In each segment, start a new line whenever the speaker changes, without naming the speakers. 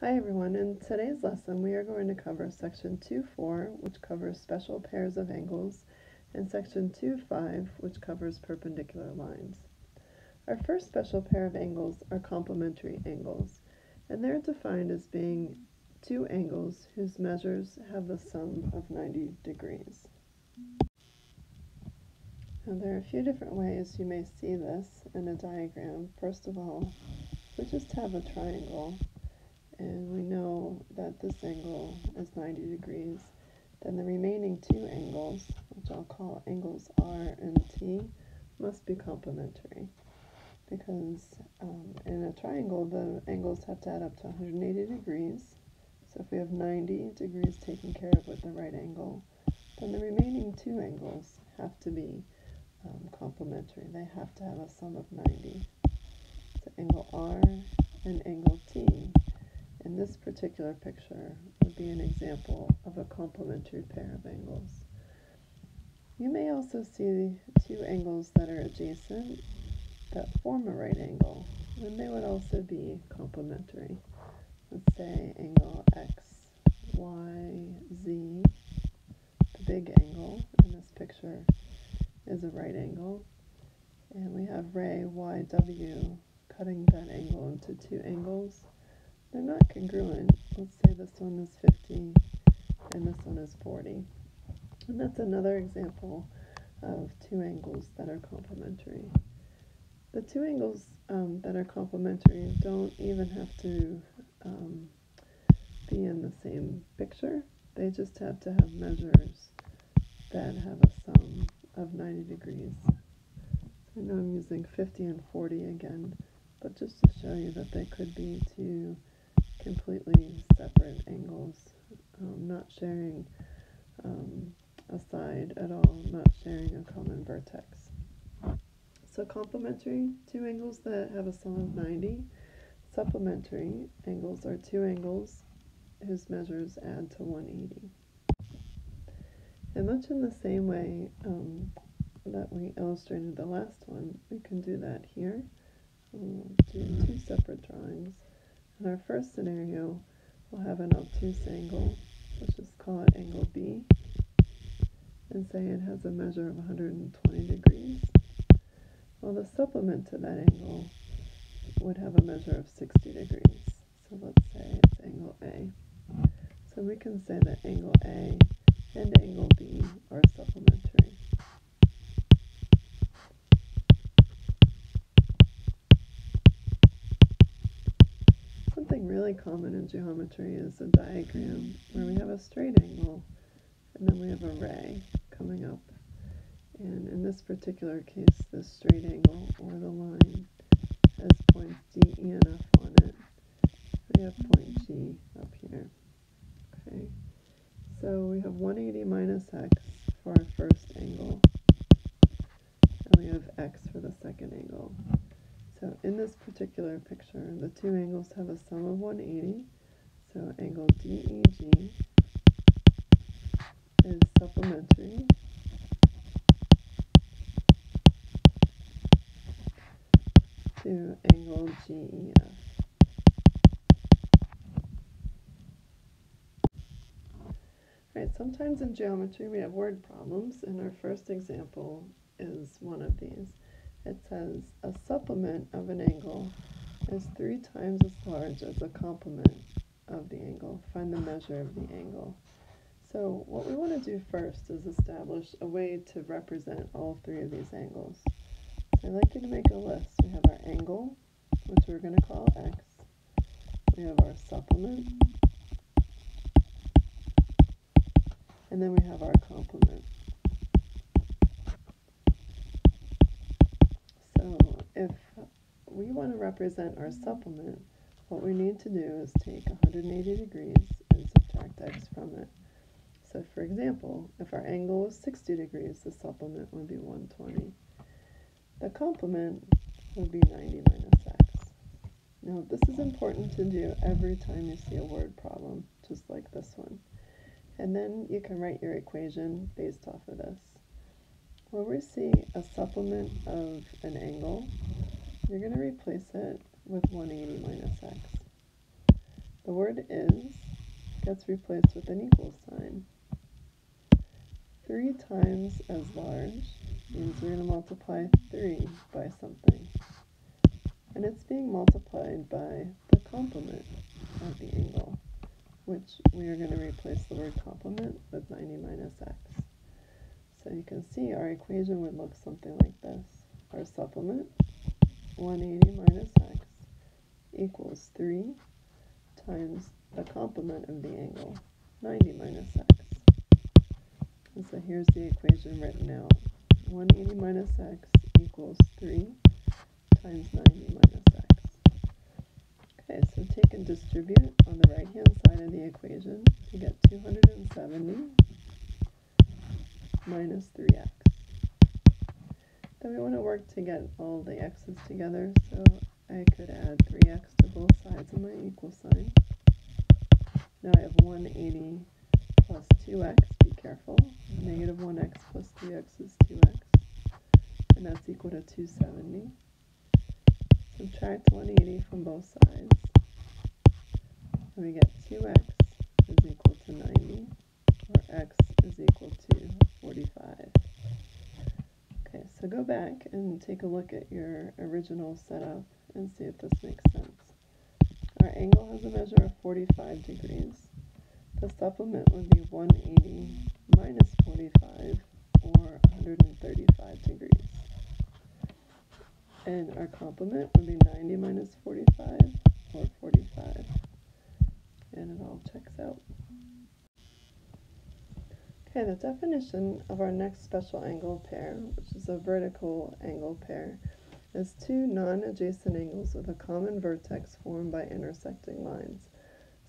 Hi everyone, in today's lesson we are going to cover section 2.4, which covers special pairs of angles, and section 2.5, which covers perpendicular lines. Our first special pair of angles are complementary angles, and they're defined as being two angles whose measures have the sum of 90 degrees. Now there are a few different ways you may see this in a diagram. First of all, we just have a triangle, and we know that this angle is 90 degrees, then the remaining two angles, which I'll call angles R and T, must be complementary, because in a triangle the angles have to add up to 180 degrees. So if we have 90 degrees taken care of with the right angle, then the remaining two angles have to be complementary. They have to have a sum of 90. So angle R and angle T in this particular picture would be an example of a complementary pair of angles. You may also see two angles that are adjacent that form a right angle, and they would also be complementary. Let's say angle X, Y, Z. The big angle in this picture is a right angle, and we have ray YW cutting that angle into two angles. They're not congruent. Let's say this one is 50 and this one is 40. And that's another example of two angles that are complementary. The two angles that are complementary don't even have to be in the same picture. They just have to have measures that have a sum of 90 degrees. I know I'm using 50 and 40 again, but just to show you that they could be two completely separate angles, not sharing a side at all, not sharing a common vertex. So complementary, two angles that have a sum of 90. Supplementary angles are two angles whose measures add to 180. And much in the same way that we illustrated the last one, we can do that here. We'll do two separate drawings. In our first scenario, we'll have an obtuse angle. Let's just call it angle B, and say it has a measure of 120 degrees. Well, the supplement to that angle would have a measure of 60 degrees. So let's say it's angle A. So we can say that angle A and angle B are supplementary. Something really common in geometry is a diagram where we have a straight angle and then we have a ray coming up. And in this particular case, this straight angle, or the line, has points D, E, and F on it. We have point G up here. Okay, so we have 180 minus X for our first angle, and we have X for the second angle. So in this particular picture, the two angles have a sum of 180, so angle DEG is supplementary to angle GEF. Right, sometimes in geometry we have word problems, and our first example is one of these. It says a supplement of an angle is 3 times as large as a complement of the angle. Find the measure of the angle. So what we want to do first is establish a way to represent all three of these angles. So I'd like you to make a list. We have our angle, which we're going to call X. We have our supplement, and then we have our complement. So if we want to represent our supplement, what we need to do is take 180 degrees and subtract X from it. So for example, if our angle was 60 degrees, the supplement would be 120. The complement would be 90 minus X. Now this is important to do every time you see a word problem, just like this one. And then you can write your equation based off of this. Where we see a supplement of an angle, you're going to replace it with 180 minus X. The word is gets replaced with an equal sign. 3 times as large means we're going to multiply 3 by something. And it's being multiplied by the complement of the angle, which we are going to replace the word complement with 90 minus x. So you can see our equation would look something like this. Our supplement, 180 minus x, equals 3 times the complement of the angle, 90 minus x. And so here's the equation written out. 180 minus x equals 3 times 90 minus x. Okay, so take and distribute on the right-hand side of the equation to get 270 minus 3x. Then we want to work to get all the x's together, so I could add 3x to both sides of my equal sign. Now I have 180 plus 2x, be careful, negative 1x plus 3x is 2x, and that's equal to 270. Subtract 180 from both sides, and we get 2x is equal to 90, or x is equal to 45. Okay, so go back and take a look at your original setup and see if this makes sense. Our angle has a measure of 45 degrees. The supplement would be 180 minus 45, or 135 degrees. And our complement would be 90 minus 45, or 45. And it all checks out. Okay, the definition of our next special angle pair, which is a vertical angle pair, is two non-adjacent angles with a common vertex formed by intersecting lines.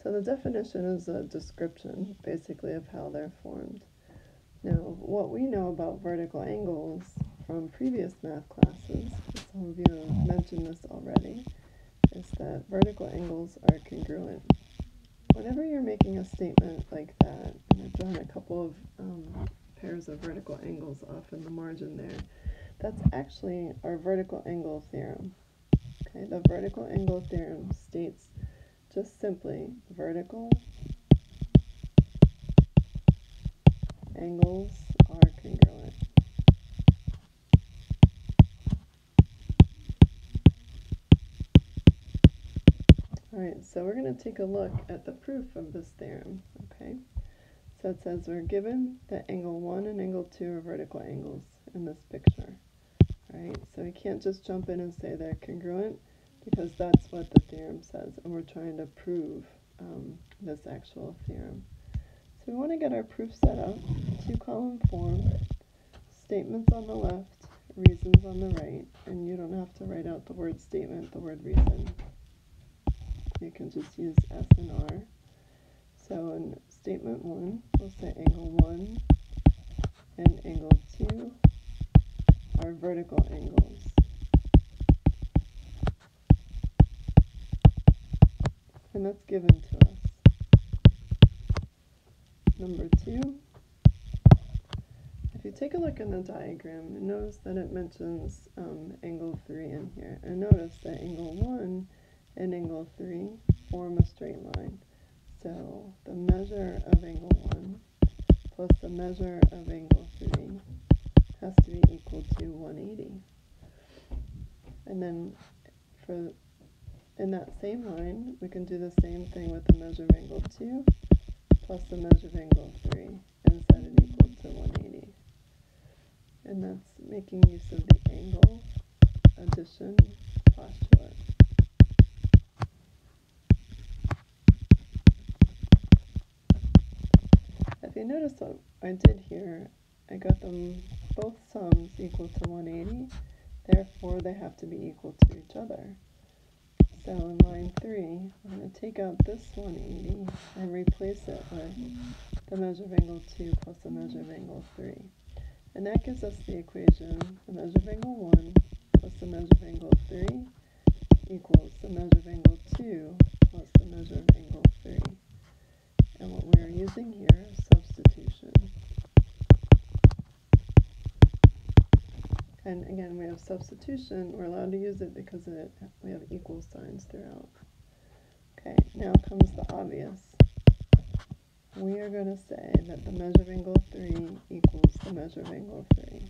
So the definition is a description, basically, of how they're formed. Now, what we know about vertical angles from previous math classes, some of you have mentioned this already, is that vertical angles are congruent. Whenever you're making a statement like that, and I've drawn a couple of pairs of vertical angles off in the margin there, that's actually our vertical angle theorem. Okay, the vertical angle theorem states just simply vertical angles are congruent. Alright, so we're going to take a look at the proof of this theorem. Okay, so it says we're given that angle 1 and angle 2 are vertical angles in this picture. Right, so we can't just jump in and say they're congruent, because that's what the theorem says, and we're trying to prove this actual theorem. So we want to get our proof set up, 2-column form, statements on the left, reasons on the right, and you don't have to write out the word statement, the word reason. You can just use S and R. So in statement 1, we'll say angle 1 and angle 2 are vertical angles. And that's given to us. Number 2, if you take a look in the diagram, you notice that it mentions angle 3 in here. And notice that angle 1 and angle 3 form a straight line. So the measure of angle 1 plus the measure of angle 3 has to be equal to 180. And then in that same line, we can do the same thing with the measure of angle 2 plus the measure of angle 3 and set it equal to 180. And that's making use of the angle addition postulate. If you notice what I did here, I got them both sums equal to 180, therefore they have to be equal to each other. So in line 3, I'm going to take out this 180 and replace it with the measure of angle 2 plus the measure of angle 3. And that gives us the equation, the measure of angle 1 plus the measure of angle 3 equals the measure of angle 2 plus the measure of angle 3. And what we're using here is substitution. And again, we have substitution. We're allowed to use it because we have equal signs throughout. Okay, now now comes the obvious. We are going to say that the measure of angle 3 equals the measure of angle 3.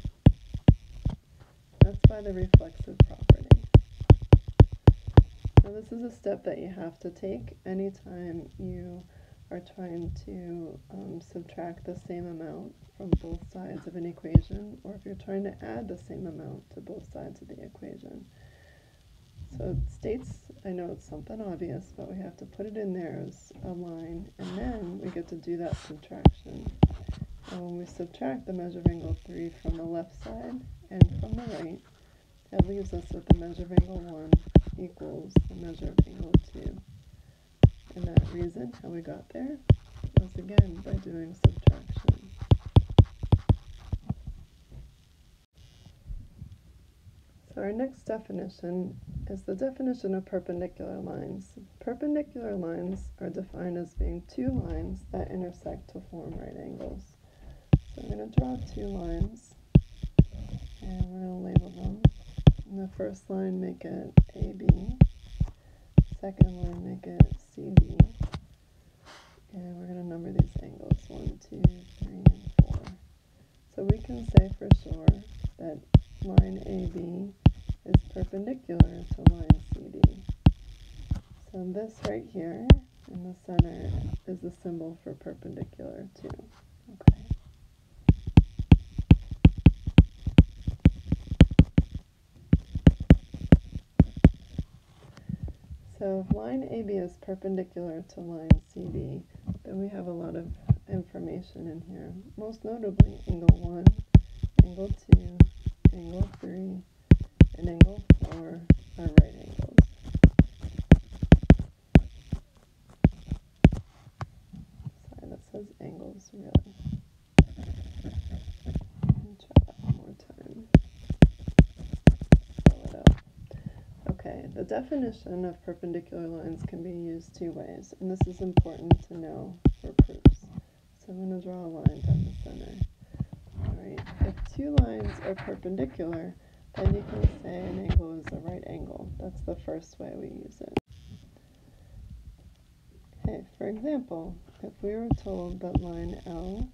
That's by the reflexive property. Now this is a step that you have to take anytime you are trying to subtract the same amount from both sides of an equation, or if you're trying to add the same amount to both sides of the equation. So it states, I know it's something obvious, but we have to put it in there as a line, and then we get to do that subtraction. And when we subtract the measure of angle 3 from the left side and from the right, that leaves us with the measure of angle 1 equals the measure of angle 2. And that reason, how we got there, was again by doing subtraction. So our next definition is the definition of perpendicular lines. Perpendicular lines are defined as being two lines that intersect to form right angles. So I'm going to draw two lines, and we're going to label them. In the first line, make it AB. Second line, make it CD. And we're going to number these angles, 1, 2, 3, and 4. So we can say for sure that line AB is perpendicular to line CD. So this right here in the center is the symbol for perpendicular too. Okay. So if line AB is perpendicular to line CD, then we have a lot of information in here. Most notably, angle 1, angle 2, angle 3, and angle 4 are right angles. Sorry, that says angles, really. Let me try that one more time. Spell it out. Okay, the definition of perpendicular lines can be used two ways, and this is important to know for proofs. So I'm going to draw a line down the center. Alright, if two lines are perpendicular, then you can say an angle is a right angle. That's the first way we use it. Okay, for example, if we were told that line L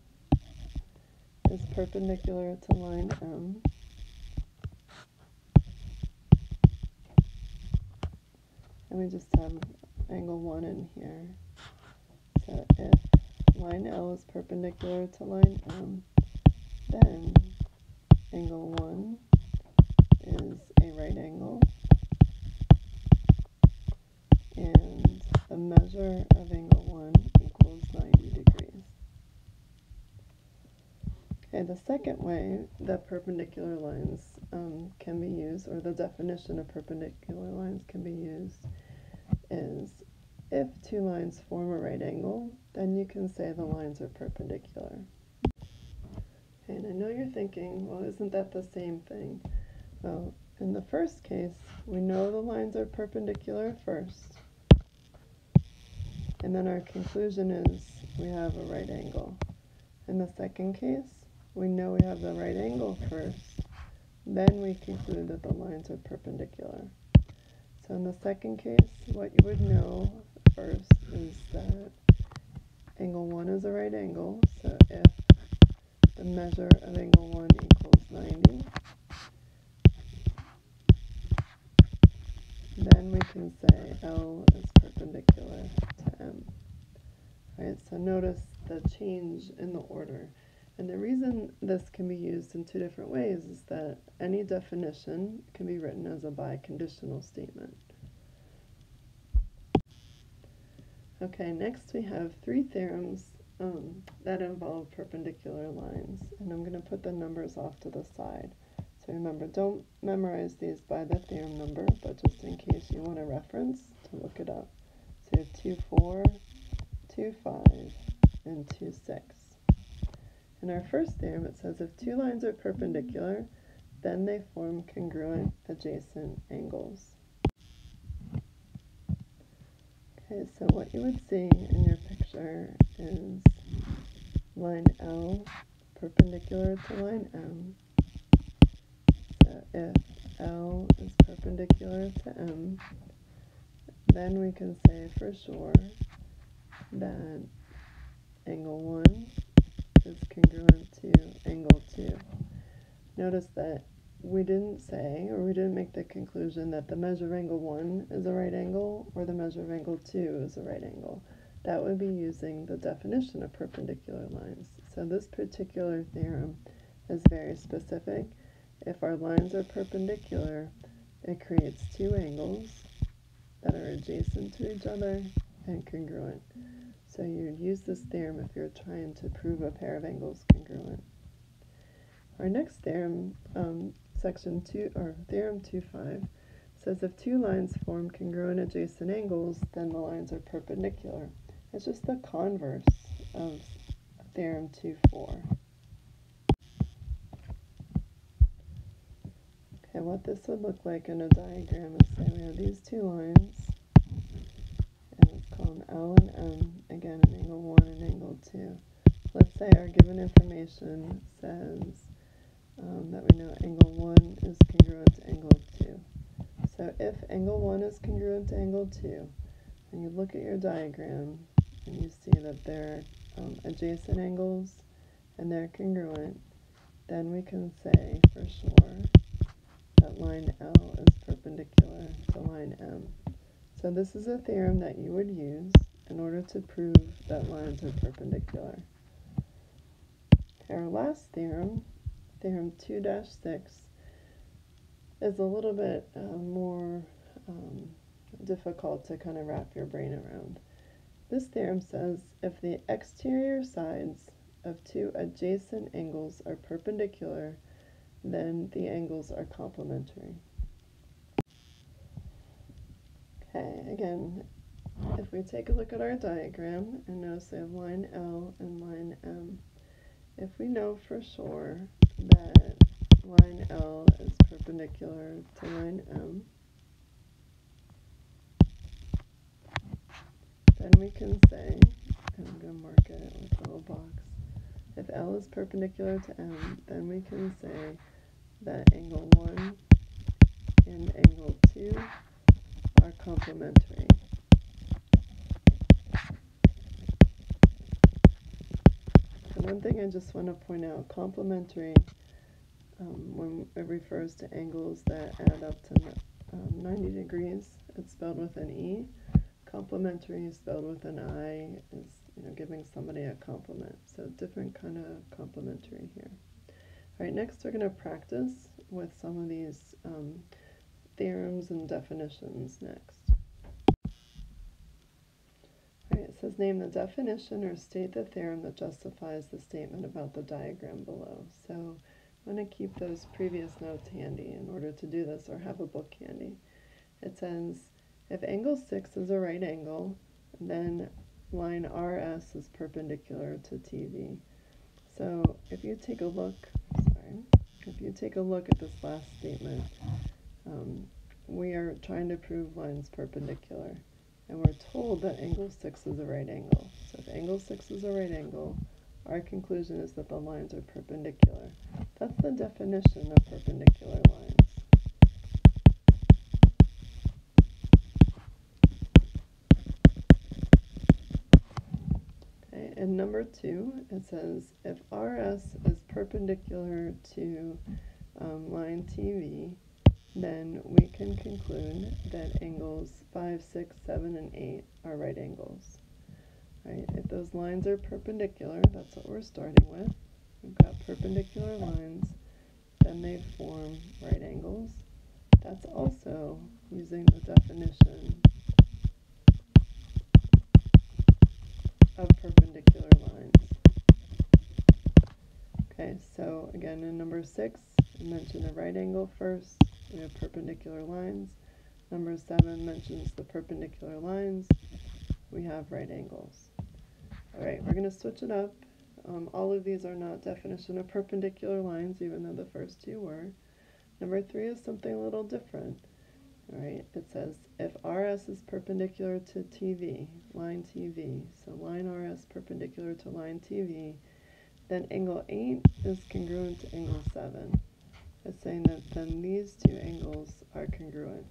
is perpendicular to line M, and we just have angle 1 in here. So if line L is perpendicular to line M, then angle 1 is a right angle, and the measure of angle 1 equals 90 degrees. Okay, the second way that perpendicular lines can be used, or the definition of perpendicular lines can be used, is if two lines form a right angle, then you can say the lines are perpendicular. And I know you're thinking, well, isn't that the same thing? Well, in the first case, we know the lines are perpendicular first, and then our conclusion is we have a right angle. In the second case, we know we have the right angle first, then we conclude that the lines are perpendicular. So in the second case, what you would know first is that angle 1 is a right angle, so if the measure of angle 1 equals 90, then we can say L is perpendicular to M. Right, so notice the change in the order. And the reason this can be used in two different ways is that any definition can be written as a biconditional statement. Okay, next we have three theorems that involve perpendicular lines, and I'm going to put the numbers off to the side. So remember, don't memorize these by the theorem number, but just in case you want a reference to look it up. So you have 2, 4, 2, 5, and 2, 6. In our first theorem, it says if two lines are perpendicular, then they form congruent adjacent angles. Okay, so what you would see in your picture is line L perpendicular to line M. So if L is perpendicular to M, then we can say for sure that angle 1 is congruent to angle 2. Notice that we didn't say, or we didn't make the conclusion that the measure of angle 1 is a right angle or the measure of angle 2 is a right angle. That would be using the definition of perpendicular lines. So this particular theorem is very specific. If our lines are perpendicular, it creates two angles that are adjacent to each other and congruent. So you'd use this theorem if you're trying to prove a pair of angles congruent. Our next theorem, section 2, or theorem 2.5, says if two lines form congruent adjacent angles, then the lines are perpendicular. It's just the converse of theorem 2.4. Okay, what this would look like in a diagram is, say we have these two lines, and let's call them L and M, again an angle 1 and angle 2. Let's say our given information says that we know angle 1 is congruent to angle 2. So if angle 1 is congruent to angle 2, and you look at your diagram and you see that they're adjacent angles and they're congruent, then we can say for sure that line L is perpendicular to line M. So this is a theorem that you would use in order to prove that lines are perpendicular. Our last theorem, theorem 2-6, is a little bit more difficult to kind of wrap your brain around. This theorem says if the exterior sides of two adjacent angles are perpendicular, then the angles are complementary. Okay, again, if we take a look at our diagram and notice we have line L and line M, if we know for sure that line L is perpendicular to line M, then we can say, and I'm going to mark it with a little box, if L is perpendicular to M, then we can say that angle 1 and angle 2 are complementary. And one thing I just want to point out, complementary, when it refers to angles that add up to 90 degrees, it's spelled with an E. Complementary is spelled with an I, is giving somebody a compliment. So different kind of complementary here. All right, next we're going to practice with some of these theorems and definitions next. All right, it says name the definition or state the theorem that justifies the statement about the diagram below. So I'm going to keep those previous notes handy in order to do this, or have a book handy. It says if angle 6 is a right angle, then line RS is perpendicular to TV. So if you take a look, at this last statement, we are trying to prove lines perpendicular, and we're told that angle 6 is a right angle. So if angle 6 is a right angle, our conclusion is that the lines are perpendicular. That's the definition of perpendicular lines. Okay, and number 2, it says if RS is perpendicular to line TV, then we can conclude that angles 5, 6, 7, and 8 are right angles. Right? If those lines are perpendicular, that's what we're starting with. We've got perpendicular lines, then they form right angles. That's also using the definition of perpendicular lines. Okay, so again in number 6, I mentioned a right angle first. We have perpendicular lines. Number 7 mentions the perpendicular lines. We have right angles. All right, we're going to switch it up. All of these are not definition of perpendicular lines, even though the first two were. Number 3 is something a little different. All right, it says if RS is perpendicular to TV, line TV, so line RS perpendicular to line TV, then angle 8 is congruent to angle 7. It's saying that then these two angles are congruent.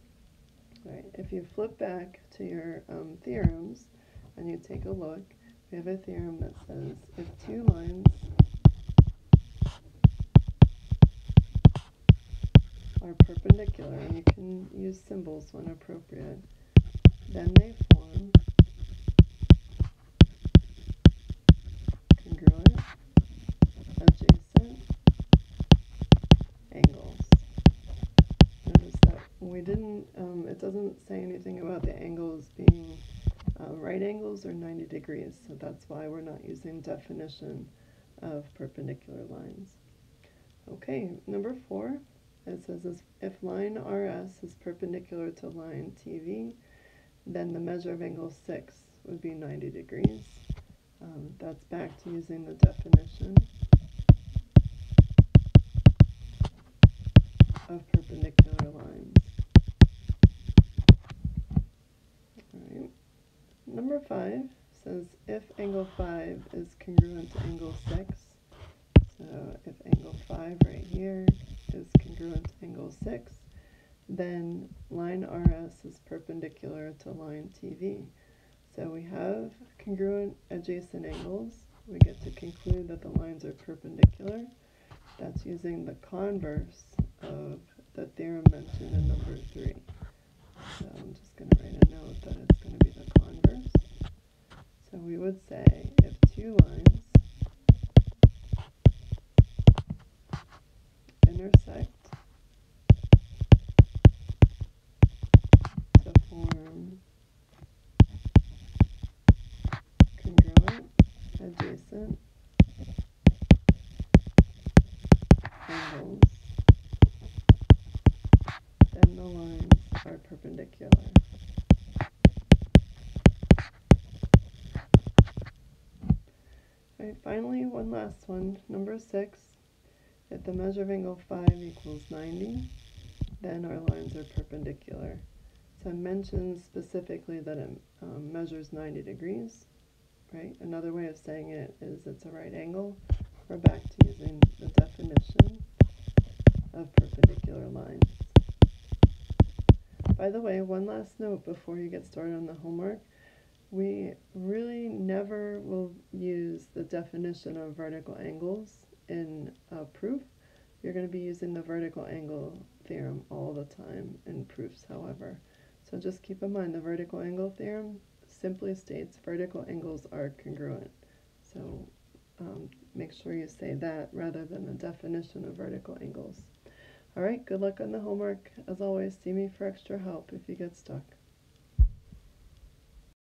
Right. If you flip back to your theorems and you take a look, we have a theorem that says if two lines are perpendicular, and you can use symbols when appropriate, then they form congruent adjacent angles. Notice that we didn't, it doesn't say anything about the angles being right angles or 90 degrees, so that's why we're not using definition of perpendicular lines. Okay, number 4, it says if line RS is perpendicular to line TV, then the measure of angle 6 would be 90 degrees. That's back to using the definition of perpendicular lines. All right. Number 5 says if angle 5 is congruent to angle 6, so if angle 5 right here is congruent to angle 6, then line RS is perpendicular to line TV. So we have congruent adjacent angles. We get to conclude that the lines are perpendicular. That's using the converse of the theorem mentioned in number 3. So I'm just going to write a note that it's going to be the converse. So we would say if two lines intersect to form congruent adjacent angles, then the lines are perpendicular. Right, finally, one last one, number 6. If the measure of angle 5 equals 90, then our lines are perpendicular. So I mentioned specifically that it measures 90 degrees, right? Another way of saying it is it's a right angle. We're back to using the definition of perpendicular lines. By the way, one last note before you get started on the homework. We really never will use the definition of vertical angles in a proof. You're going to be using the vertical angle theorem all the time in proofs, however. So just keep in mind the vertical angle theorem simply states vertical angles are congruent. So make sure you say that rather than the definition of vertical angles. All right, good luck on the homework. As always, see me for extra help if you get stuck.